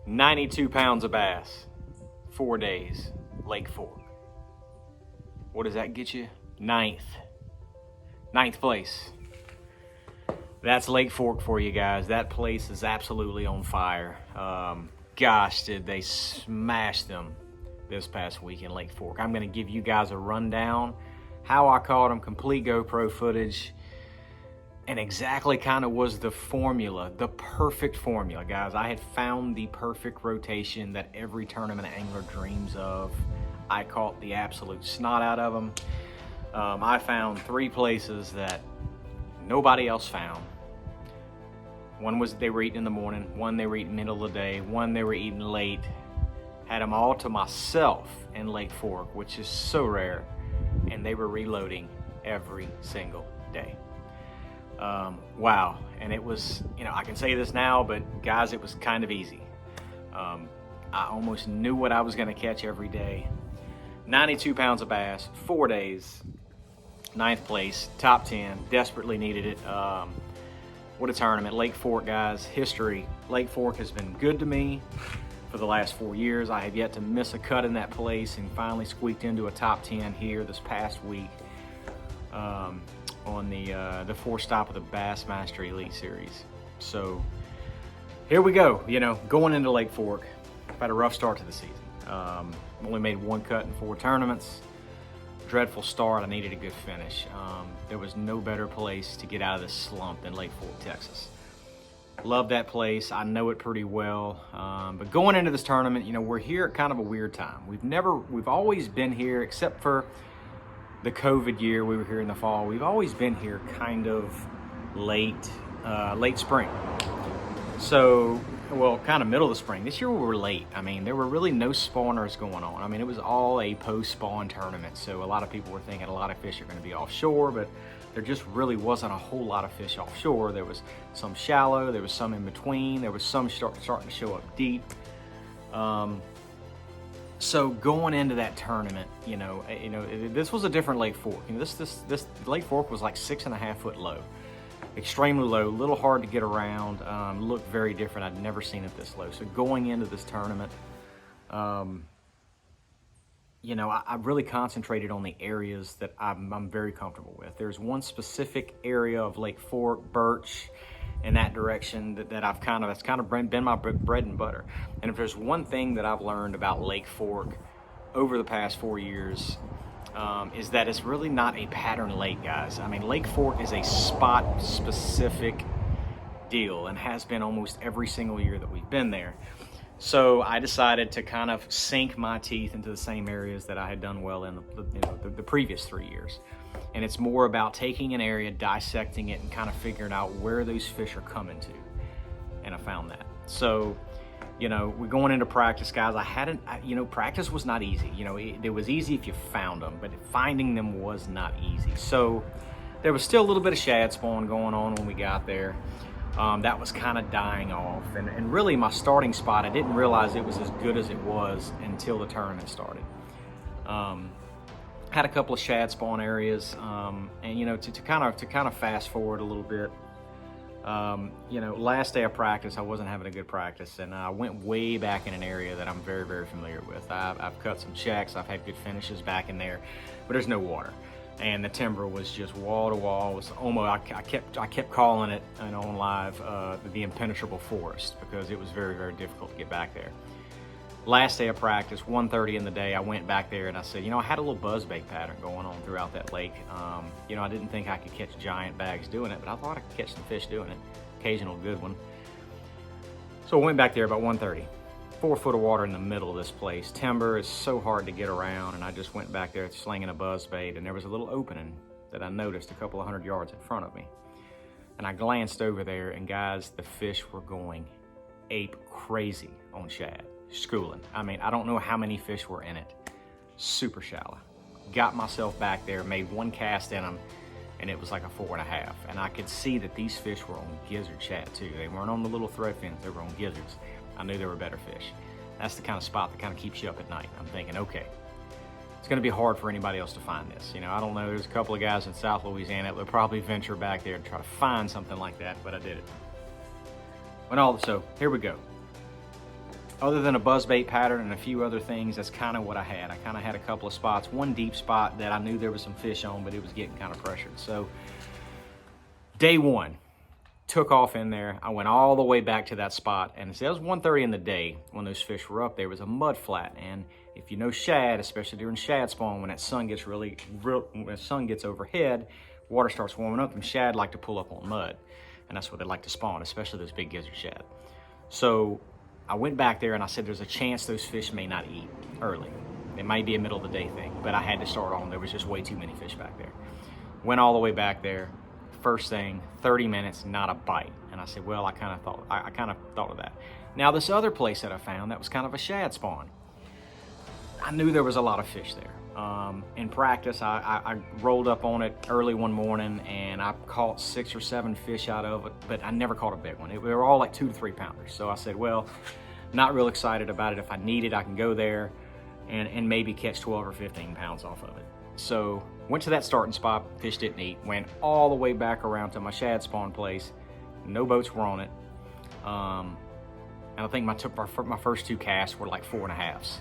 92 pounds of bass, 4 days, Lake Fork. What does that get you? Ninth place. That's Lake Fork for you guys. That place is absolutely on fire. Gosh, did they smash them this past week in Lake Fork. I'm gonna give you guys a rundown, how I caught them, complete GoPro footage, and exactly kind of was the formula, the perfect formula, guys. I had found the perfect rotation that every tournament angler dreams of. I caught the absolute snot out of them. I found 3 places that nobody else found. One was they were eating in the morning, one they were eating middle of the day, one they were eating late. Had them all to myself in Lake Fork, which is so rare, and they were reloading every single day. Wow, and it was, I can say this now, but guys, it was kind of easy. I almost knew what I was gonna catch every day. 92 pounds of bass, 4 days, 9th place, top 10, desperately needed it. What a tournament. Lake Fork, guys, history. Lake Fork has been good to me for the last 4 years. I have yet to miss a cut in that place, and finally squeaked into a top 10 here this past week on the 4th stop of the Bassmaster Elite Series. So here we go, going into Lake Fork. I've had a rough start to the season. Only made 1 cut in 4 tournaments. Dreadful start. I needed a good finish. There was no better place to get out of this slump than Lake Fork, Texas. Love that place. I know it pretty well. But going into this tournament, we're here at kind of a weird time. We've always been here, except for the COVID year. We were here in the fall. We've always been here kind of late spring. So, well, kind of middle of the spring. This year we were late. There were really no spawners going on. It was all a post-spawn tournament. So a lot of people were thinking a lot of fish are going to be offshore, but there just really wasn't a whole lot of fish offshore. There was some shallow, there was some in between, there was some starting to show up deep. So going into that tournament, this was a different Lake Fork. This Lake Fork was like 6.5 foot low. Extremely low, a little hard to get around, looked very different. I'd never seen it this low. So going into this tournament, I really concentrated on the areas that I'm very comfortable with. There's one specific area of Lake Fork, Birch, in that direction that's kind of been my bread and butter. And if there's one thing that I've learned about Lake Fork over the past 4 years, is that it's really not a pattern lake, guys. Lake Fork is a spot-specific deal and has been almost every single year that we've been there. So I decided to kind of sink my teeth into the same areas that I had done well in the previous 3 years. And it's more about taking an area, dissecting it, and kind of figuring out where those fish are coming to. And I found that. So, we're going into practice, guys. Practice was not easy. It was easy if you found them, but finding them was not easy. So there was still a little bit of shad spawn going on when we got there. That was kind of dying off. And really my starting spot, I didn't realize it was as good as it was until the tournament started. Had a couple of shad spawn areas, and to kind of fast forward a little bit. Last day of practice, I wasn't having a good practice, and I went way back in an area that I'm very, very familiar with. I've cut some checks, I've had good finishes back in there, but there's no water. And the timber was just wall to wall. It was almost, I kept calling it, on live, the impenetrable forest, because it was very, very difficult to get back there. Last day of practice, 1:30 in the day, I went back there and I said, I had a little buzzbait pattern going on throughout that lake. I didn't think I could catch giant bags doing it, but I thought I could catch some fish doing it. Occasional good one. So I went back there about 1:30. 4 foot of water in the middle of this place. Timber is so hard to get around, and I just went back there slinging a buzzbait, and there was a little opening that I noticed a couple of 100 yards in front of me. And I glanced over there, and guys, the fish were going ape crazy on shad. Schooling. I don't know how many fish were in it. Super shallow. Got myself back there, made 1 cast in them, and it was like a 4.5. And I could see that these fish were on gizzard shad too. They weren't on the little thread fins, they were on gizzards. I knew there were better fish. That's the kind of spot that kind of keeps you up at night. I'm thinking, okay, it's gonna be hard for anybody else to find this. I don't know, there's a couple of guys in South Louisiana that would probably venture back there to try to find something like that, but I did it. So here we go. Other than a buzzbait pattern and a few other things, that's kind of what I had. I kind of had a couple of spots, one deep spot that I knew there was some fish on, but it was getting kind of pressured. So day one, took off in there. I went all the way back to that spot, and it was 1:30 in the day when those fish were up. There was a mud flat, and if you know shad, especially during shad spawn, when that sun gets when the sun gets overhead, water starts warming up, and shad like to pull up on mud, and that's where they like to spawn, especially those big gizzard shad. So I went back there and I said, there's a chance those fish may not eat early. It might be a middle of the day thing, but I had to start on. There was just way too many fish back there. Went all the way back there. First thing, 30 minutes, not a bite. And I said, well, I kind of thought of that. Now this other place that I found that was kind of a shad spawn, I knew there was a lot of fish there. In practice, I rolled up on it early one morning and I caught 6 or 7 fish out of it, but I never caught a big one. They were all like 2 to 3 pounders. So I said, well, not real excited about it. If I need it, I can go there and maybe catch 12 or 15 pounds off of it. So went to that starting spot, fish didn't eat, went all the way back around to my shad spawn place. No boats were on it. And I think my first 2 casts were like 4.5s.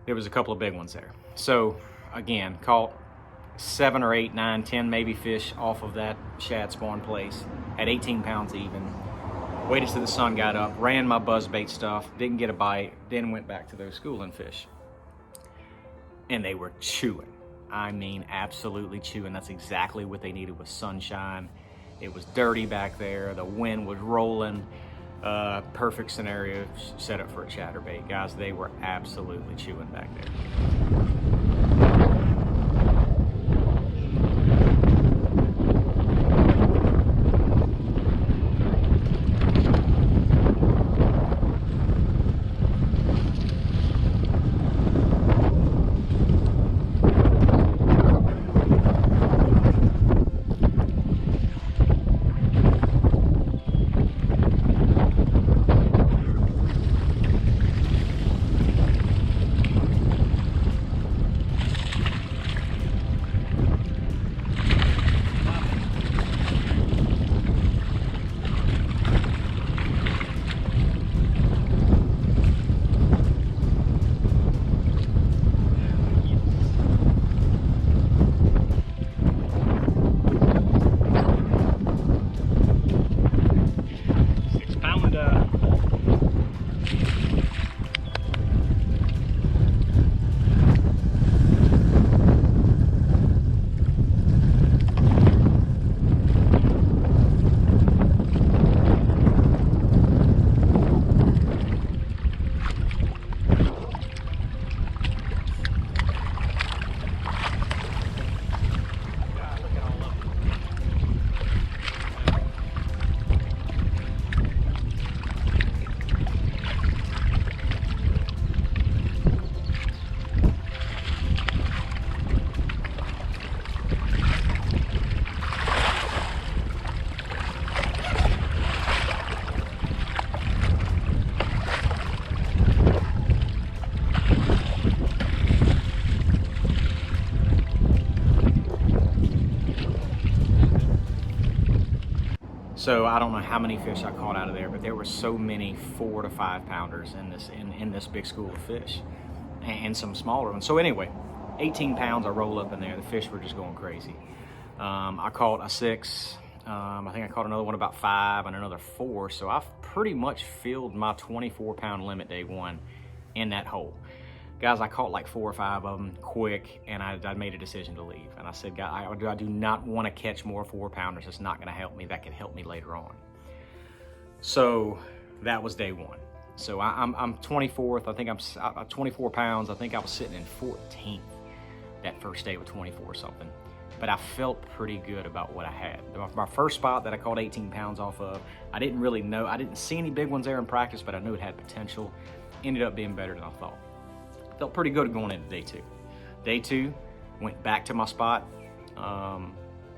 There was a couple of big ones there. So again, caught 7 or 8, 9, 10 maybe fish off of that shad spawn place at 18 pounds even. Waited till the sun got up, ran my buzzbait stuff, didn't get a bite, then went back to those schooling fish. And they were chewing. I mean, absolutely chewing. That's exactly what they needed was sunshine. It was dirty back there. The wind was rolling. Perfect scenario set up for a chatterbait. Guys, they were absolutely chewing back there. So I don't know how many fish I caught out of there, but there were so many 4 to 5 pounders in this big school of fish, and some smaller ones. So anyway, 18 pounds I roll up in there. The fish were just going crazy. I caught a 6. I think I caught another one about 5 and another 4. So I've pretty much filled my 24-pound limit day one in that hole. Guys, I caught like 4 or 5 of them quick, and I made a decision to leave. And I said, guys, I do not want to catch more 4-pounders. It's not going to help me. That could help me later on. So that was day one. So I'm 24th. I think I'm 24 pounds. I think I was sitting in 14th that first day with 24 something. But I felt pretty good about what I had. My first spot that I caught 18 pounds off of, I didn't really know. I didn't see any big ones there in practice, but I knew it had potential. Ended up being better than I thought. Felt pretty good going into day two. Day two, went back to my spot,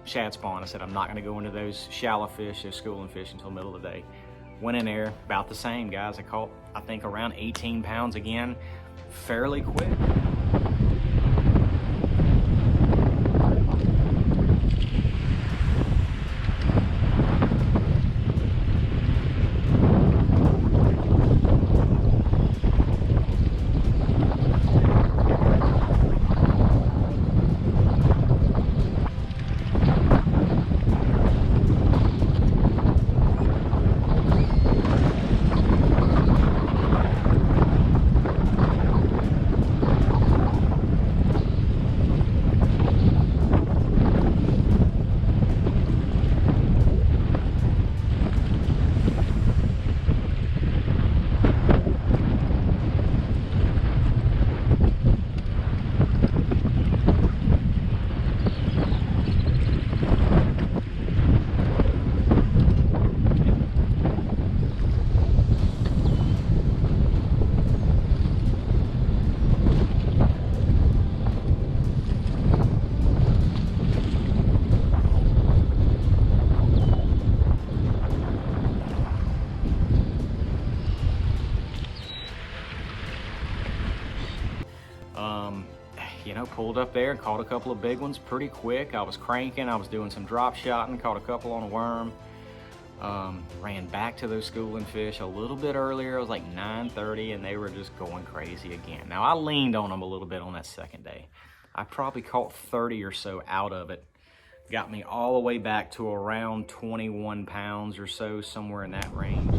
shad spawn. I said, I'm not gonna go into those shallow fish, those schooling fish until the middle of the day. Went in there, about the same, guys. I caught, I think, around 18 pounds again, fairly quick. You know, pulled up there and caught a couple of big ones pretty quick. I was cranking, I was doing some drop shotting, caught a couple on a worm. Ran back to those schooling fish a little bit earlier. It was like 9:30 and they were just going crazy again. Now I leaned on them a little bit on that second day. I probably caught 30 or so out of it. Got me all the way back to around 21 pounds or so, somewhere in that range.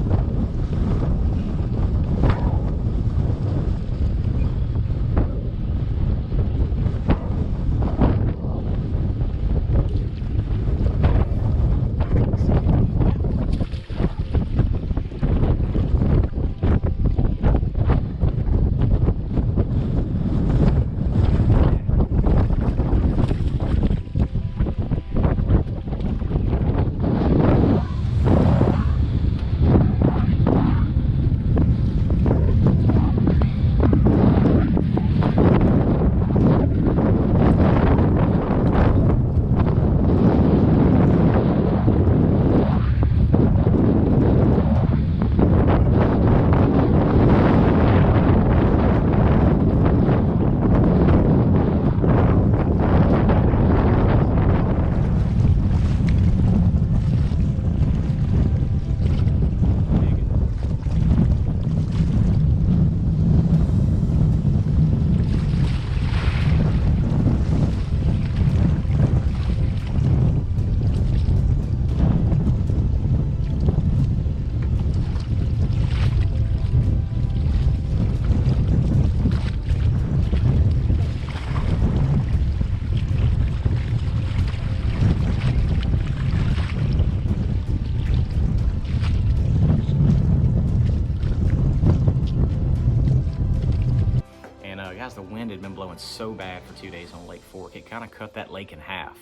Guys, the wind had been blowing so bad for 2 days on Lake Fork, it kind of cut that lake in half.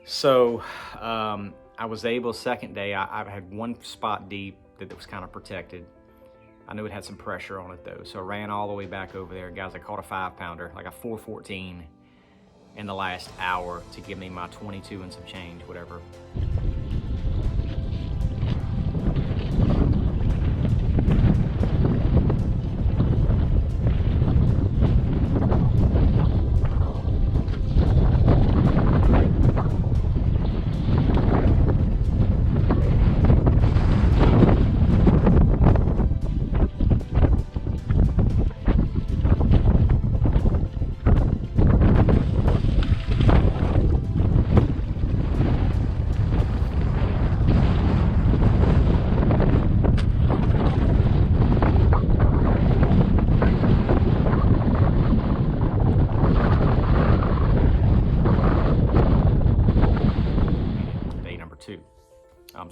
So I was able, second day, I had one spot deep that was kind of protected. I knew it had some pressure on it though, so I ran all the way back over there. Guys, I caught a 5-pounder, like a 414 in the last hour to give me my 22 and some change, whatever.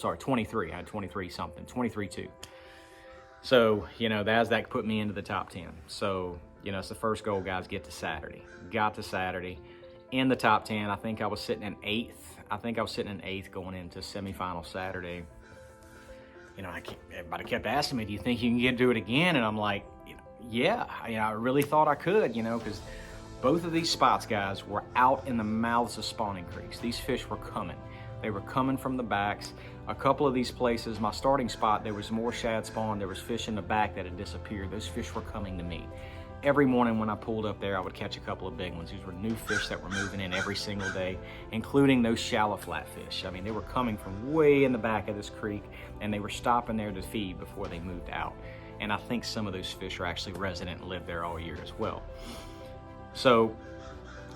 sorry, 23. I had 23 something, 23.2. So, you know, that put me into the top 10. So, you know, it's the first goal, guys, get to Saturday. Got to Saturday in the top 10. I think I was sitting in 8th. I think I was sitting in 8th going into semifinal Saturday. You know, everybody kept asking me, do you think you can do it again? And I'm like, yeah, I really thought I could, you know, because both of these spots, guys, were out in the mouths of spawning creeks. These fish were coming. They were coming from the backs. A couple of these places, my starting spot, there was more shad spawn. There was fish in the back that had disappeared. Those fish were coming to me. Every morning when I pulled up there, I would catch a couple of big ones. These were new fish that were moving in every single day, including those shallow flatfish. I mean, they were coming from way in the back of this creek, and they were stopping there to feed before they moved out. And I think some of those fish are actually resident and live there all year as well. So,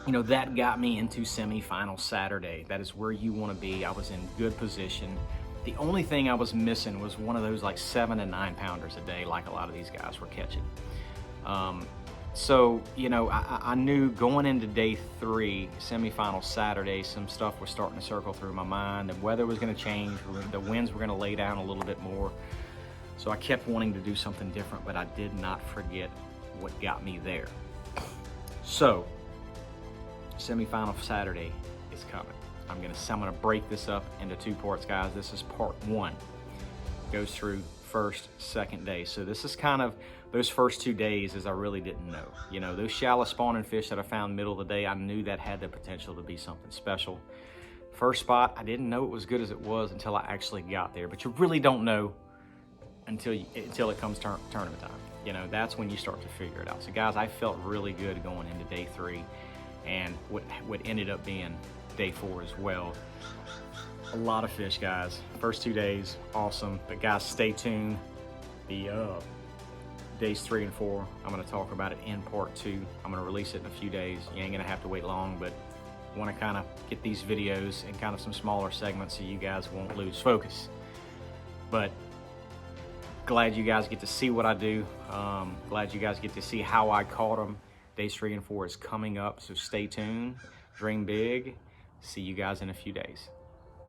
you know, that got me into semifinal Saturday. That is where you want to be. I was in good position. The only thing I was missing was one of those like 7 and 9 pounders a day, like a lot of these guys were catching. So, you know, I knew going into day 3, semifinal Saturday, some stuff was starting to circle through my mind. The weather was going to change. The winds were going to lay down a little bit more. So I kept wanting to do something different, but I did not forget what got me there. So, semifinal Saturday is coming. I'm gonna break this up into 2 parts, guys. This is part 1. Goes through first, second day. So this is kind of those first 2 days as I really didn't know. You know, those shallow spawning fish that I found middle of the day, I knew that had the potential to be something special. First spot, I didn't know it was good as it was until I actually got there, but you really don't know until it comes tournament time. You know, that's when you start to figure it out. So guys, I felt really good going into day 3 and what ended up being day 4 as well. A lot of fish, guys. First 2 days, awesome. But guys, stay tuned. The days 3 and 4, I'm gonna talk about it in part 2. I'm gonna release it in a few days. You ain't gonna have to wait long, but I wanna kind of get these videos in kind of some smaller segments so you guys won't lose focus. But glad you guys get to see what I do. Glad you guys get to see how I caught them. Days 3 and 4 is coming up, so stay tuned. Dream big. See you guys in a few days.